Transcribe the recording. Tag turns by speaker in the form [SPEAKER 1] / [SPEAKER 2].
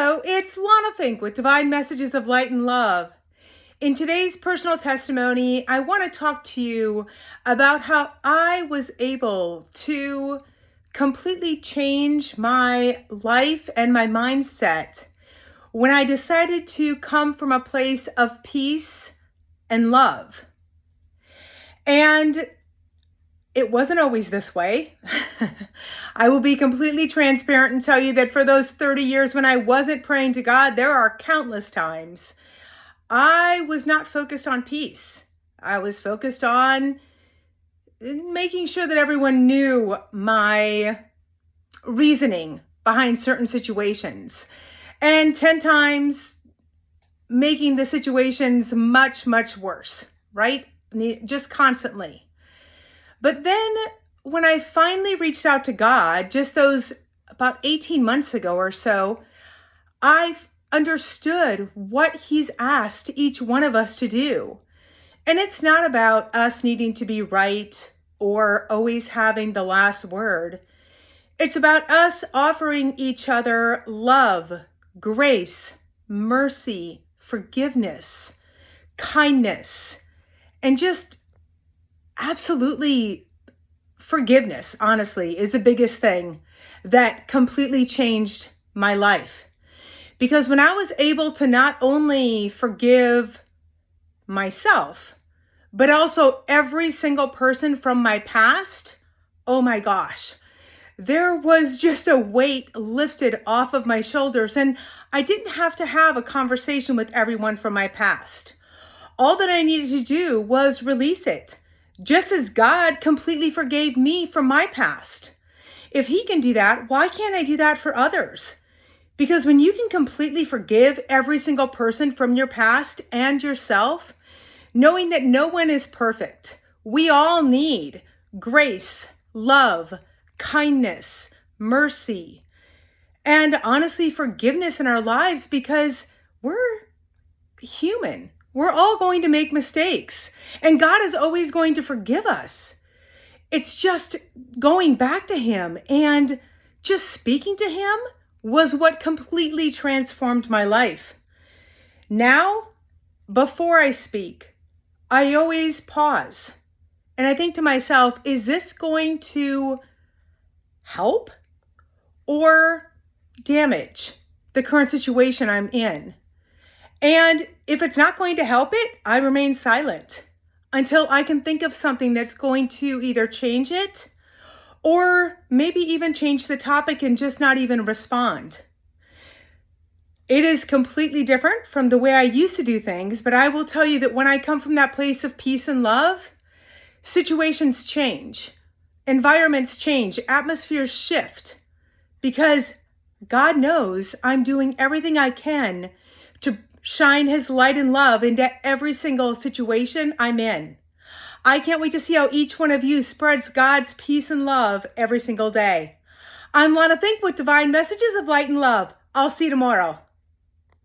[SPEAKER 1] Hello, it's Lana Fink with Divine Messages of Light and Love. In today's personal testimony, I want to talk to you about how I was able to completely change my life and my mindset when I decided to come from a place of peace and love. And it wasn't always this way. I will be completely transparent and tell you that for those 30 years when I wasn't praying to God, there are countless times I was not focused on peace. I was focused on making sure that everyone knew my reasoning behind certain situations. And 10 times making the situations much, much worse, right? Just constantly. But then when I finally reached out to God, just those about 18 months ago or so, I've understood what He's asked each one of us to do. And it's not about us needing to be right or always having the last word. It's about us offering each other love, grace, mercy, forgiveness, kindness, and just absolutely forgiveness, honestly, is the biggest thing that completely changed my life. Because when I was able to not only forgive myself, but also every single person from my past, oh my gosh, there was just a weight lifted off of my shoulders. And I didn't have to have a conversation with everyone from my past. All that I needed to do was release it. Just as God completely forgave me from my past. If He can do that, why can't I do that for others? Because when you can completely forgive every single person from your past and yourself, knowing that no one is perfect, we all need grace, love, kindness, mercy, and honestly, forgiveness in our lives because we're human. We're all going to make mistakes, and God is always going to forgive us. It's just going back to Him and just speaking to Him was what completely transformed my life. Now, before I speak, I always pause and I think to myself, is this going to help or damage the current situation I'm in? And if it's not going to help it, I remain silent until I can think of something that's going to either change it or maybe even change the topic and just not even respond. It is completely different from the way I used to do things, but I will tell you that when I come from that place of peace and love, situations change, environments change, atmospheres shift, because God knows I'm doing everything I can to shine His light and love into every single situation I'm in. I can't wait to see how each one of you spreads God's peace and love every single day. I'm Lana Fink with Divine Messages of Light and Love. I'll see you tomorrow.